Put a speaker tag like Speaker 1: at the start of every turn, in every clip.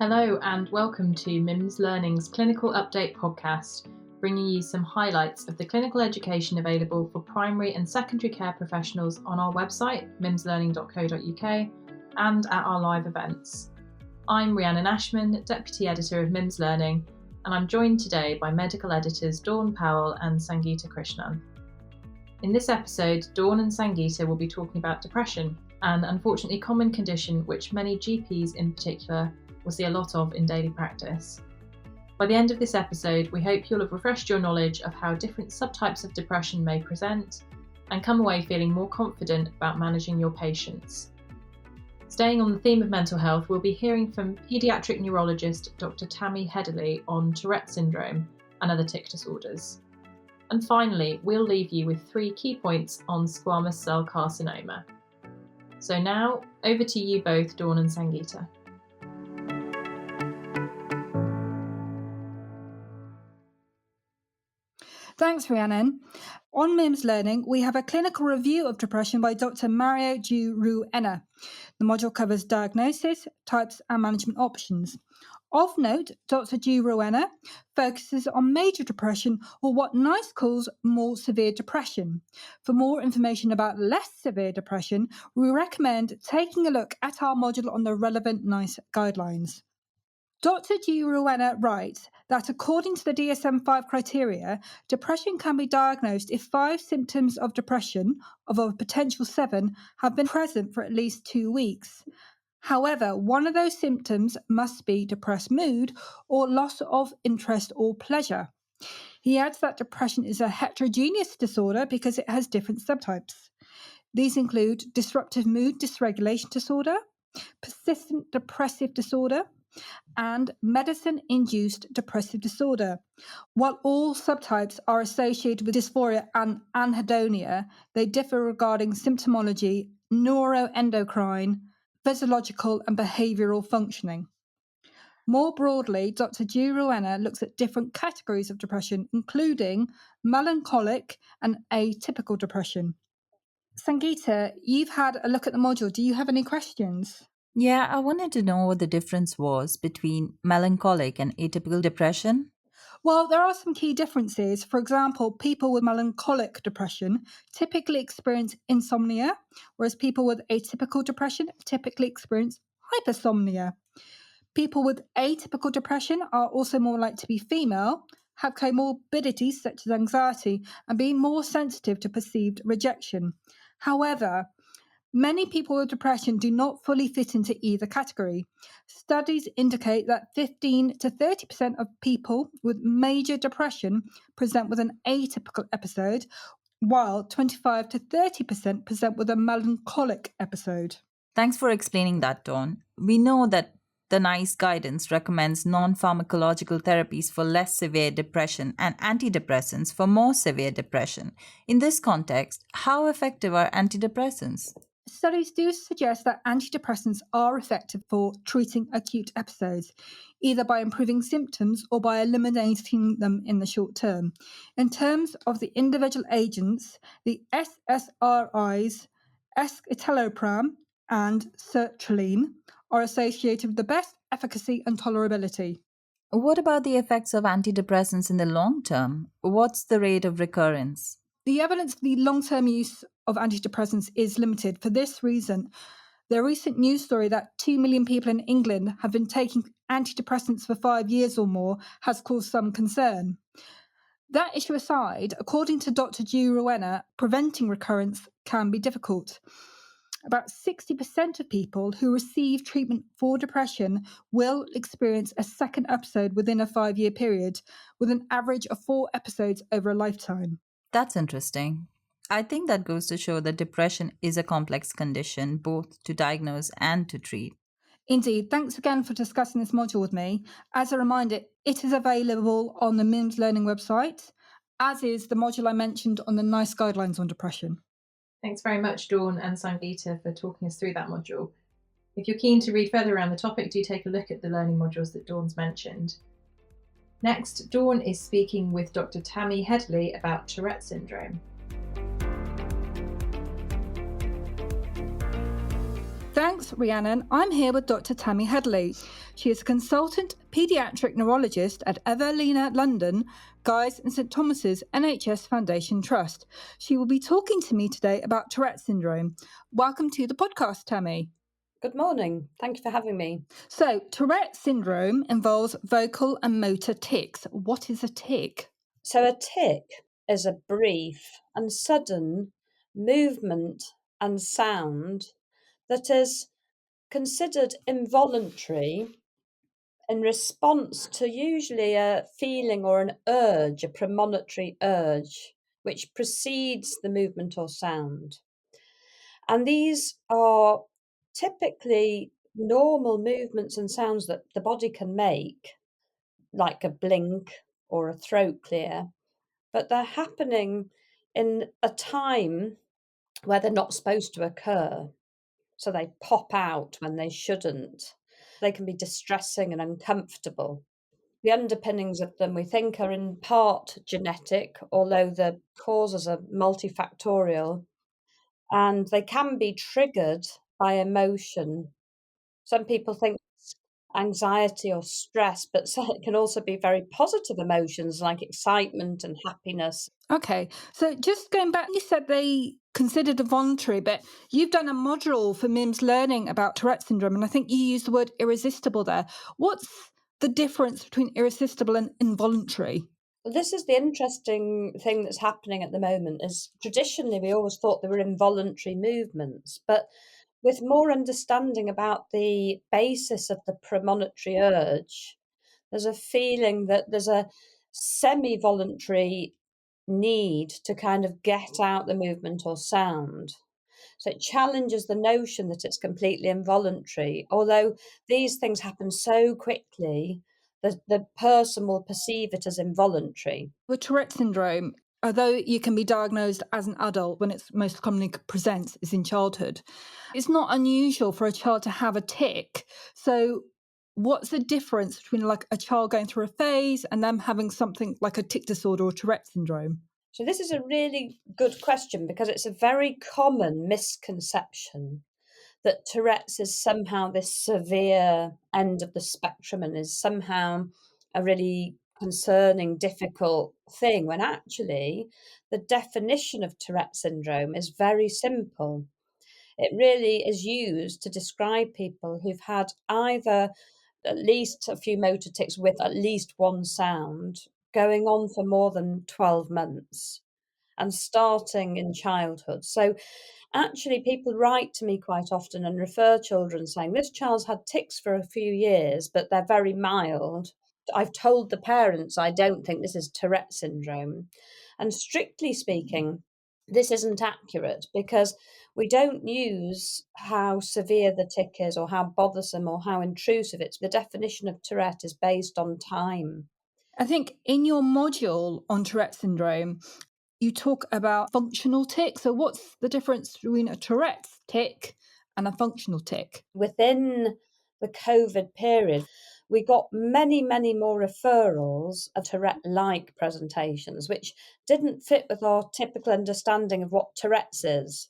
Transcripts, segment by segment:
Speaker 1: Hello and welcome to MIMS Learning's Clinical Update podcast, bringing you some highlights of the clinical education available for primary and secondary care professionals on our website, mimslearning.co.uk, and at our live events. I'm Rhiannon Ashman, Deputy Editor of MIMS Learning, and I'm joined today by medical editors Dawn Powell and Sangeeta Krishnan. In this episode, Dawn and Sangeeta will be talking about depression, an unfortunately common condition which many GPs in particular will see a lot of in daily practice. By the end of this episode, we hope you'll have refreshed your knowledge of how different subtypes of depression may present and come away feeling more confident about managing your patients. Staying on the theme of mental health, we'll be hearing from paediatric neurologist Dr. Tammy Hedderly on Tourette syndrome and other tic disorders. And finally, we'll leave you with 3 key points on squamous cell carcinoma. So now, over to you both, Dawn and Sangeeta.
Speaker 2: Thanks, Rhiannon. On MIMS Learning, we have a clinical review of depression by Dr. Mario Girouena. The module covers diagnosis, types and management options. Of note, Dr. Girouena focuses on major depression, or what NICE calls more severe depression. For more information about less severe depression, we recommend taking a look at our module on the relevant NICE guidelines. Dr. Girouena writes that according to the DSM-5 criteria, depression can be diagnosed if 5 symptoms of depression, of a potential 7, have been present for at least 2 weeks. However, one of those symptoms must be depressed mood or loss of interest or pleasure. He adds that depression is a heterogeneous disorder because it has different subtypes. These include disruptive mood dysregulation disorder, persistent depressive disorder, and medicine-induced depressive disorder. While all subtypes are associated with dysphoria and anhedonia, they differ regarding symptomology, neuroendocrine, physiological and behavioural functioning. More broadly, Dr. Girouena looks at different categories of depression, including melancholic and atypical depression. Sangeeta, you've had a look at the module. Do you have any questions?
Speaker 3: Yeah, I wanted to know what the difference was between melancholic and atypical depression.
Speaker 2: Well, there are some key differences. For example, people with melancholic depression typically experience insomnia, whereas people with atypical depression typically experience hypersomnia. People with atypical depression are also more likely to be female, have comorbidities such as anxiety, and be more sensitive to perceived rejection. However, many people with depression do not fully fit into either category. Studies indicate that 15 to 30% of people with major depression present with an atypical episode, while 25 to 30% present with a melancholic episode.
Speaker 3: Thanks for explaining that, Dawn. We know that the NICE guidance recommends non-pharmacological therapies for less severe depression and antidepressants for more severe depression. In this context, how effective are antidepressants?
Speaker 2: Studies do suggest that antidepressants are effective for treating acute episodes, either by improving symptoms or by eliminating them in the short term. In terms of the individual agents, the SSRIs, escitalopram and sertraline, are associated with the best efficacy and tolerability.
Speaker 3: What about the effects of antidepressants in the long term? What's the rate of recurrence?
Speaker 2: The evidence for the long-term use of antidepressants is limited. For this reason, the recent news story that 2 million people in England have been taking antidepressants for 5 years or more has caused some concern. That issue aside, according to Dr. Girouena, preventing recurrence can be difficult. About 60% of people who receive treatment for depression will experience a second episode within a 5-year period, with an average of 4 episodes over a lifetime.
Speaker 3: That's interesting. I think that goes to show that depression is a complex condition, both to diagnose and to treat.
Speaker 2: Indeed. Thanks again for discussing this module with me. As a reminder, it is available on the MIMS Learning website, as is the module I mentioned on the NICE guidelines on depression.
Speaker 1: Thanks very much, Dawn and Sangeeta, for talking us through that module. If you're keen to read further around the topic, do take a look at the learning modules that Dawn's mentioned. Next, Dawn is speaking with Dr. Tammy Hedderly about Tourette syndrome.
Speaker 2: Thanks, Rhiannon. I'm here with Dr. Tammy Headley. She is a consultant paediatric neurologist at Evelina London, Guy's and St Thomas's NHS Foundation Trust. She will be talking to me today about Tourette syndrome. Welcome to the podcast, Tammy.
Speaker 4: Good morning. Thank you for having me.
Speaker 2: So, Tourette syndrome involves vocal and motor tics. What is a tic?
Speaker 4: So a tic is a brief and sudden movement and sound that is considered involuntary in response to usually a feeling or an urge, a premonitory urge, which precedes the movement or sound. And these are typically normal movements and sounds that the body can make, like a blink or a throat clear, but they're happening in a time where they're not supposed to occur. So they pop out when they shouldn't. They can be distressing and uncomfortable. The underpinnings of them, we think, are in part genetic, although the causes are multifactorial, and they can be triggered by emotion. Some people think it's anxiety or stress, but it can also be very positive emotions like excitement and happiness.
Speaker 2: Okay, so just going back, you said they considered it voluntary, but you've done a module for MIMS learning about Tourette syndrome, and I think you used the word irresistible there. What's the difference between irresistible and involuntary?
Speaker 4: Well, this is the interesting thing that's happening at the moment, is traditionally we always thought there were involuntary movements, but with more understanding about the basis of the premonitory urge, there's a feeling that there's a semi-voluntary need to kind of get out the movement or sound. So it challenges the notion that it's completely involuntary, although these things happen so quickly that the person will perceive it as involuntary.
Speaker 2: With Tourette syndrome, although you can be diagnosed as an adult, when it's most commonly presents is in childhood, it's not unusual for a child to have a tic. So what's the difference between like a child going through a phase and them having something like a tic disorder or Tourette syndrome?
Speaker 4: So this is a really good question because it's a very common misconception that Tourette's is somehow this severe end of the spectrum and is somehow a really concerning, difficult thing, when actually the definition of Tourette syndrome is very simple. It really is used to describe people who've had either at least a few motor tics with at least one sound going on for more than 12 months and starting in childhood. So actually, people write to me quite often and refer children saying, this child's had tics for a few years, but they're very mild. I've told the parents I don't think this is Tourette syndrome. And strictly speaking, this isn't accurate because we don't use how severe the tic is or how bothersome or how intrusive it's. The definition of Tourette is based on time.
Speaker 2: I think in your module on Tourette syndrome, you talk about functional tic. So what's the difference between a Tourette's tic and a functional tic?
Speaker 4: Within the COVID period, we got many, many more referrals of Tourette-like presentations, which didn't fit with our typical understanding of what Tourette's is.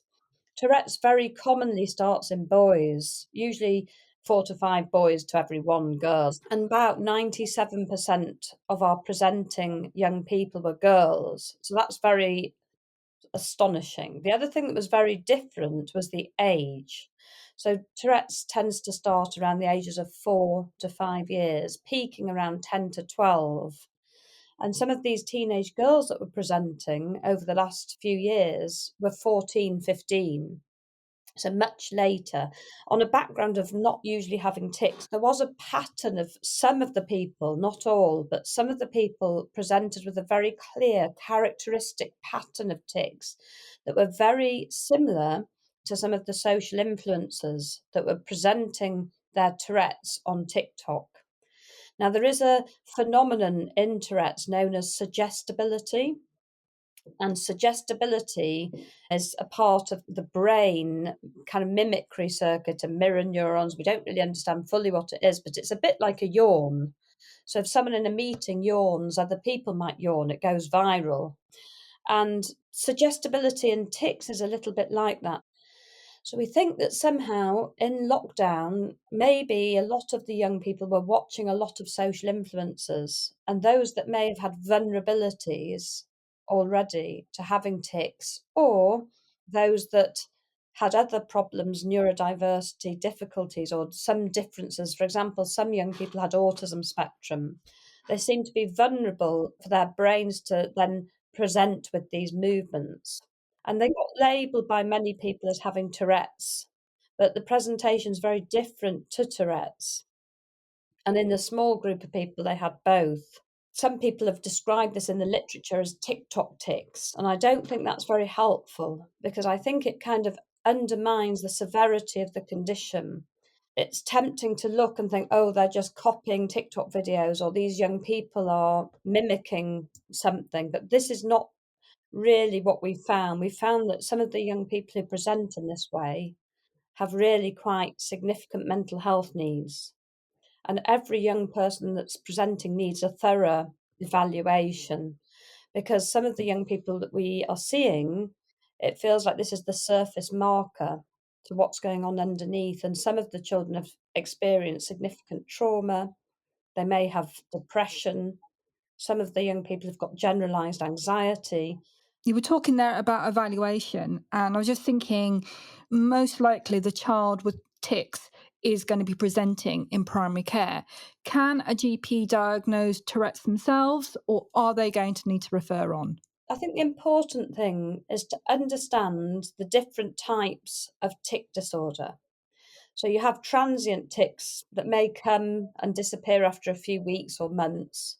Speaker 4: Tourette's very commonly starts in boys, usually 4 to 5 boys to every 1 girl. And about 97% of our presenting young people were girls. So that's very astonishing. The other thing that was very different was the age. So Tourette's tends to start around the ages of 4 to 5 years, peaking around 10 to 12. And some of these teenage girls that were presenting over the last few years were 14, 15. So much later, on a background of not usually having tics, there was a pattern of some of the people, not all, but some of the people presented with a very clear characteristic pattern of tics that were very similar to some of the social influencers that were presenting their Tourette's on TikTok. Now, there is a phenomenon in Tourette's known as suggestibility. And suggestibility is a part of the brain kind of mimicry circuit and mirror neurons. We don't really understand fully what it is, but it's a bit like a yawn. So if someone in a meeting yawns, other people might yawn, it goes viral. And suggestibility in tics is a little bit like that. So we think that somehow in lockdown, maybe a lot of the young people were watching a lot of social influencers, and those that may have had vulnerabilities already to having tics, or those that had other problems, neurodiversity difficulties, or some differences. For example, some young people had autism spectrum. They seem to be vulnerable for their brains to then present with these movements. And they got labelled by many people as having Tourette's, but the presentation's very different to Tourette's. And in the small group of people, they had both. Some people have described this in the literature as TikTok tics, and I don't think that's very helpful because I think it kind of undermines the severity of the condition. It's tempting to look and think, oh, they're just copying TikTok videos, or these young people are mimicking something, but this is not really what we found. We found that some of the young people who present in this way have really quite significant mental health needs. And every young person that's presenting needs a thorough evaluation because some of the young people that we are seeing, it feels like this is the surface marker to what's going on underneath. And some of the children have experienced significant trauma. They may have depression. Some of the young people have got generalized anxiety.
Speaker 2: You were talking there about evaluation, and I was just thinking most likely the child with tics is going to be presenting in primary care. Can a GP diagnose Tourette's themselves, or are they going to need to refer on?
Speaker 4: I think the important thing is to understand the different types of tic disorder. So you have transient tics that may come and disappear after a few weeks or months.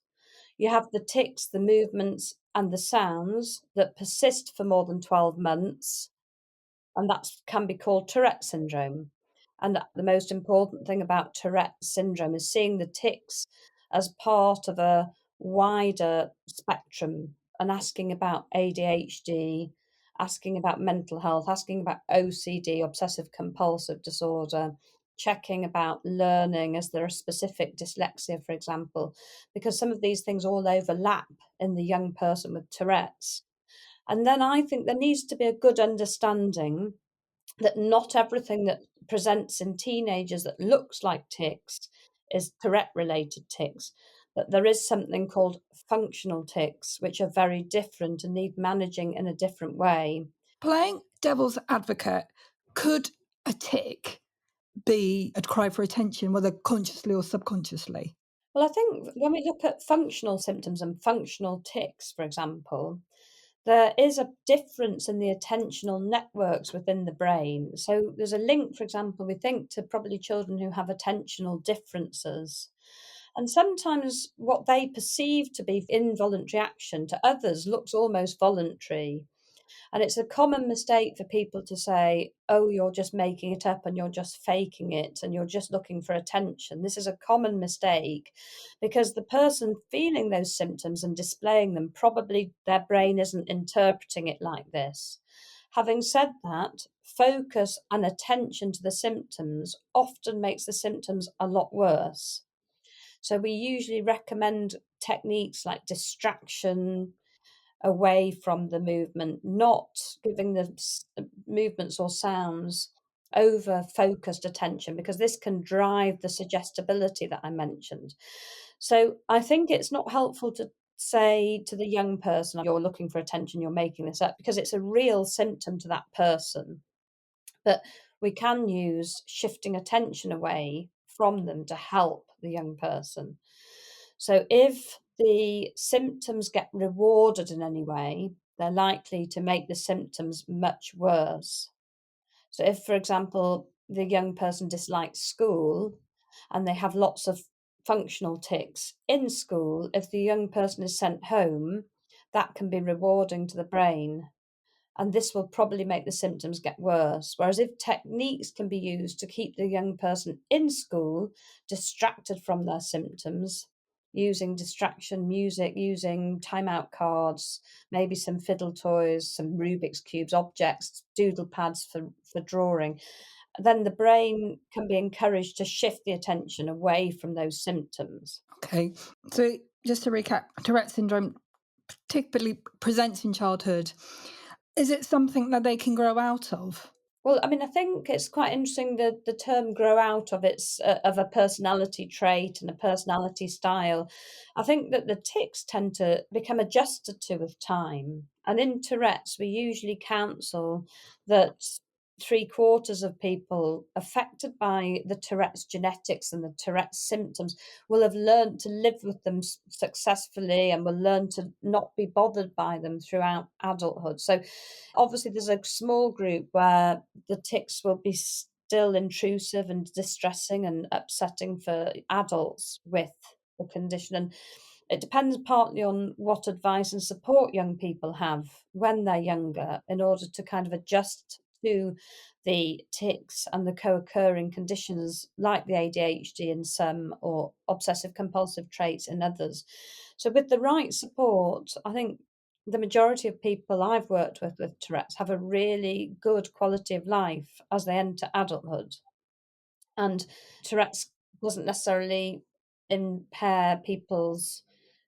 Speaker 4: You have the tics, the movements, and the sounds that persist for more than 12 months, and that can be called Tourette syndrome. And the most important thing about Tourette syndrome is seeing the tics as part of a wider spectrum and asking about ADHD, asking about mental health, asking about OCD, obsessive compulsive disorder, checking about learning. Is there a specific dyslexia, for example? Because some of these things all overlap in the young person with Tourette's. And then I think there needs to be a good understanding that not everything that presents in teenagers that looks like tics is Tourette related tics, that there is something called functional tics, which are very different and need managing in a different way.
Speaker 2: Playing devil's advocate, could a tic be a cry for attention, whether consciously or subconsciously?
Speaker 4: Well, I think when we look at functional symptoms and functional tics, for example, there is a difference in the attentional networks within the brain. So there's a link, for example, we think to probably children who have attentional differences. And sometimes what they perceive to be involuntary action to others looks almost voluntary. And it's a common mistake for people to say, oh, you're just making it up and you're just faking it and you're just looking for attention. This is a common mistake because the person feeling those symptoms and displaying them, probably their brain isn't interpreting it like this. Having said that, focus and attention to the symptoms often makes the symptoms a lot worse. So we usually recommend techniques like distraction, away from the movement, not giving the movements or sounds over focused attention, because this can drive the suggestibility that I mentioned. So I think it's not helpful to say to the young person, you're looking for attention, you're making this up, because it's a real symptom to that person. But we can use shifting attention away from them to help the young person. So if the symptoms get rewarded in any way, they're likely to make the symptoms much worse. So if, for example, the young person dislikes school and they have lots of functional tics in school, if the young person is sent home, that can be rewarding to the brain. And this will probably make the symptoms get worse. Whereas if techniques can be used to keep the young person in school distracted from their symptoms, using distraction music, using timeout cards, maybe some fiddle toys, some Rubik's cubes, objects, doodle pads for drawing, then the brain can be encouraged to shift the attention away from those symptoms.
Speaker 2: Okay, so just to recap, Tourette syndrome typically presents in childhood. Is it something that they can grow out of?
Speaker 4: Well, I mean, I think it's quite interesting that the term grow out of its of a personality trait and a personality style. I think that the tics tend to become adjusted to with time. And in Tourette's, we usually counsel that three-quarters of people affected by the Tourette's genetics and the Tourette's symptoms will have learned to live with them successfully and will learn to not be bothered by them throughout adulthood. So obviously there's a small group where the tics will be still intrusive and distressing and upsetting for adults with the condition. And it depends partly on what advice and support young people have when they're younger in order to kind of adjust to the tics and the co-occurring conditions like the ADHD in some or obsessive compulsive traits in others. So with the right support, I think the majority of people I've worked with Tourette's have a really good quality of life as they enter adulthood. And Tourette's doesn't necessarily impair people's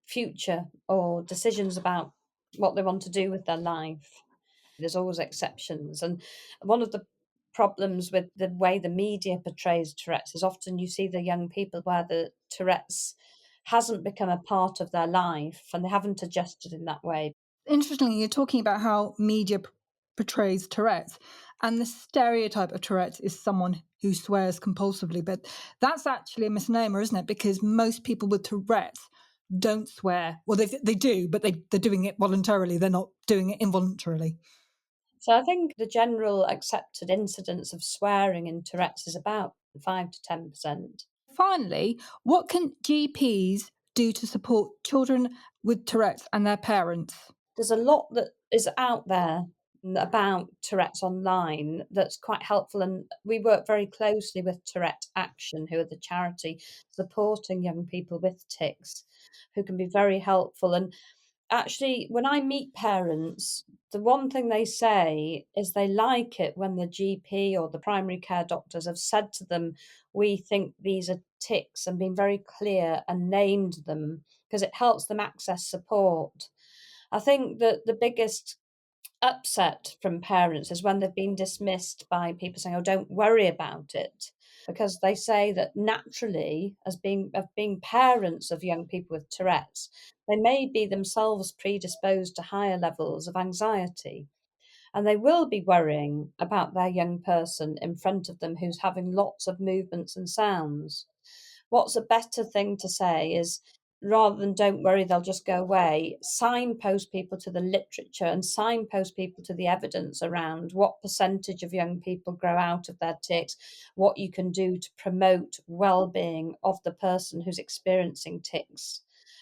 Speaker 4: future or decisions about what they want to do with their life. There's always exceptions. And one of the problems with the way the media portrays Tourette's is often you see the young people where the Tourette's hasn't become a part of their life and they haven't adjusted in that way.
Speaker 2: Interestingly, you're talking about how media portrays Tourette's, and the stereotype of Tourette's is someone who swears compulsively. But that's actually a misnomer, isn't it? Because most people with Tourette's don't swear. Well, they do, but they're doing it voluntarily. They're not doing it involuntarily.
Speaker 4: So I think the general accepted incidence of swearing in Tourette's is about 5 to 10%.
Speaker 2: Finally, what can GPs do to support children with Tourette's and their parents?
Speaker 4: There's a lot that is out there about Tourette's online that's quite helpful, and we work very closely with Tourette Action, who are the charity supporting young people with tics, who can be very helpful. And actually, when I meet parents, the one thing they say is they like it when the GP or the primary care doctors have said to them, we think these are tics, and been very clear and named them, because it helps them access support. I think that the biggest upset from parents is when they've been dismissed by people saying, "Oh, don't worry about it," because they say that naturally, as being parents of young people with Tourette's, they may be themselves predisposed to higher levels of anxiety, and they will be worrying about their young person in front of them who's having lots of movements and sounds. What's a better thing to say is, rather than "don't worry, they'll just go away," signpost people to the literature and signpost people to the evidence around what percentage of young people grow out of their tics, what you can do to promote well-being of the person who's experiencing tics.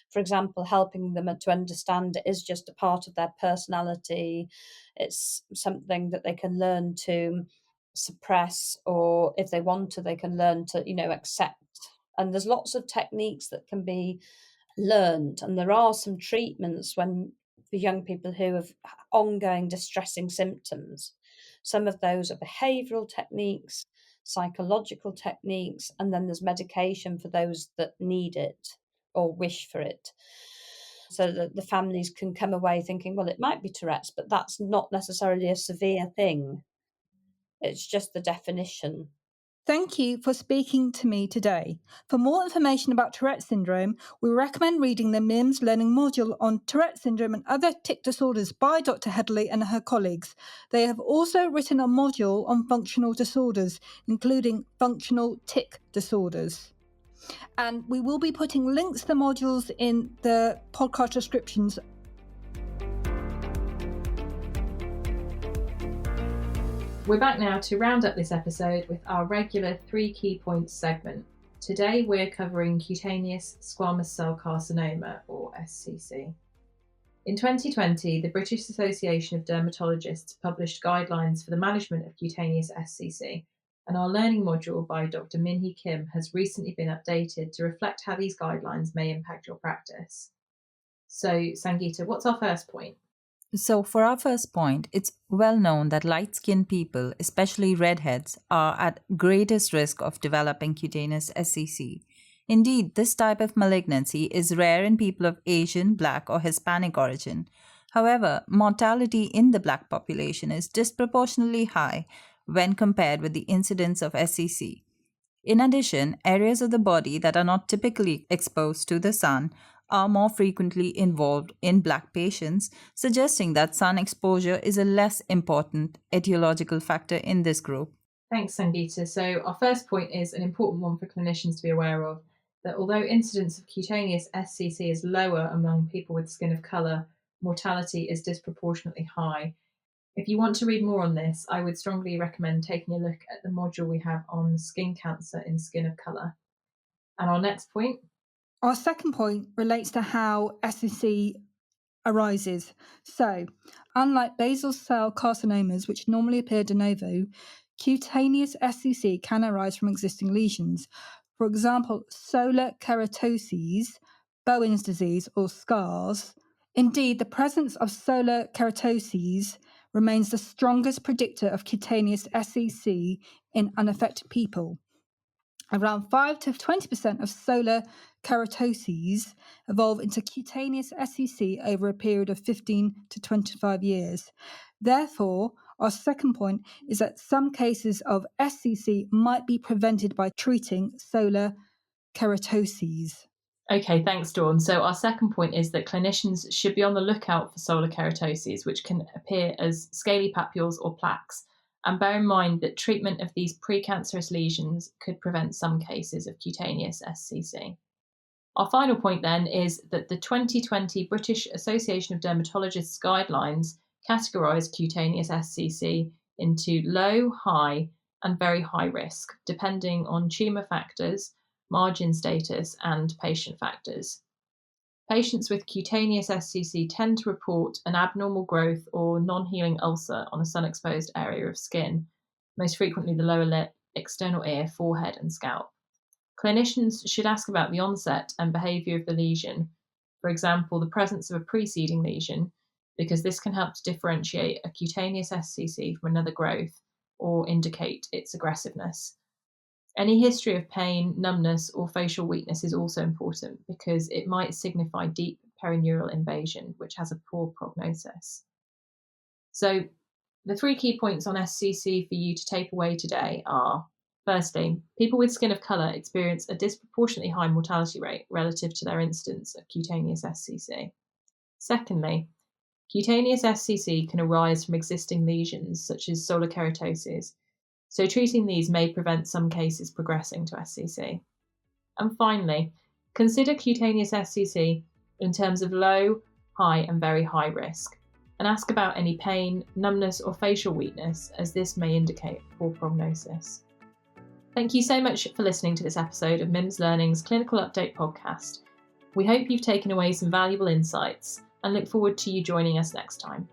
Speaker 4: For example, helping them to understand it is just a part of their personality. It's something that they can learn to suppress, or if they want to, they can learn to, accept. And there's lots of techniques that can be learned, and there are some treatments when for young people who have ongoing distressing symptoms. Some of those are behavioral techniques, psychological techniques, and then there's medication for those that need it or wish for it, so that the families can come away thinking, well, it might be Tourette's, but that's not necessarily a severe thing. It's just the definition.
Speaker 2: Thank you for speaking to me today. For more information about Tourette syndrome, we recommend reading the MIMS learning module on Tourette syndrome and other tic disorders by Dr. Headley and her colleagues. They have also written a module on functional disorders, including functional tic disorders. And we will be putting links to the modules in the podcast descriptions.
Speaker 1: We're back now to round up this episode with our regular 3 key points segment. Today we're covering cutaneous squamous cell carcinoma, or SCC. In 2020, the British Association of Dermatologists published guidelines for the management of cutaneous SCC, and our learning module by Dr. Min-Hee Kim has recently been updated to reflect how these guidelines may impact your practice. So, Sangeeta, what's our first point?
Speaker 3: So, for our first point, it's well known that light-skinned people, especially redheads, are at greatest risk of developing cutaneous SCC. Indeed, this type of malignancy is rare in people of Asian, Black, or Hispanic origin. However, mortality in the Black population is disproportionately high, when compared with the incidence of SCC. In addition, areas of the body that are not typically exposed to the sun are more frequently involved in Black patients, suggesting that sun exposure is a less important etiological factor in this group.
Speaker 1: Thanks, Sangeeta. So our first point is an important one for clinicians to be aware of, that although incidence of cutaneous SCC is lower among people with skin of colour, mortality is disproportionately high. If you want to read more on this, I would strongly recommend taking a look at the module we have on skin cancer in skin of colour. And our next point?
Speaker 2: Our second point relates to how SCC arises. So, unlike basal cell carcinomas, which normally appear de novo, cutaneous SCC can arise from existing lesions. For example, solar keratoses, Bowen's disease, or scars. Indeed, the presence of solar keratoses remains the strongest predictor of cutaneous SCC in unaffected people. Around 5 to 20% of solar keratoses evolve into cutaneous SCC over a period of 15 to 25 years. Therefore, our second point is that some cases of SCC might be prevented by treating solar keratoses.
Speaker 1: Okay, thanks, Dawn. So our second point is that clinicians should be on the lookout for solar keratoses, which can appear as scaly papules or plaques. And bear in mind that treatment of these precancerous lesions could prevent some cases of cutaneous SCC. Our final point then is that the 2020 British Association of Dermatologists guidelines categorise cutaneous SCC into low, high, and very high risk, depending on tumour factors, margin status, and patient factors. Patients with cutaneous SCC tend to report an abnormal growth or non-healing ulcer on a sun-exposed area of skin, most frequently the lower lip, external ear, forehead, and scalp. Clinicians should ask about the onset and behaviour of the lesion, for example, the presence of a preceding lesion, because this can help to differentiate a cutaneous SCC from another growth or indicate its aggressiveness. Any history of pain, numbness, or facial weakness is also important because it might signify deep perineural invasion, which has a poor prognosis. So, the three key points on SCC for you to take away today are, firstly, people with skin of colour experience a disproportionately high mortality rate relative to their incidence of cutaneous SCC. Secondly, cutaneous SCC can arise from existing lesions such as solar keratoses, so treating these may prevent some cases progressing to SCC. And finally, consider cutaneous SCC in terms of low, high, and very high risk, and ask about any pain, numbness, or facial weakness, as this may indicate poor prognosis. Thank you so much for listening to this episode of MIMS Learning's Clinical Update podcast. We hope you've taken away some valuable insights and look forward to you joining us next time.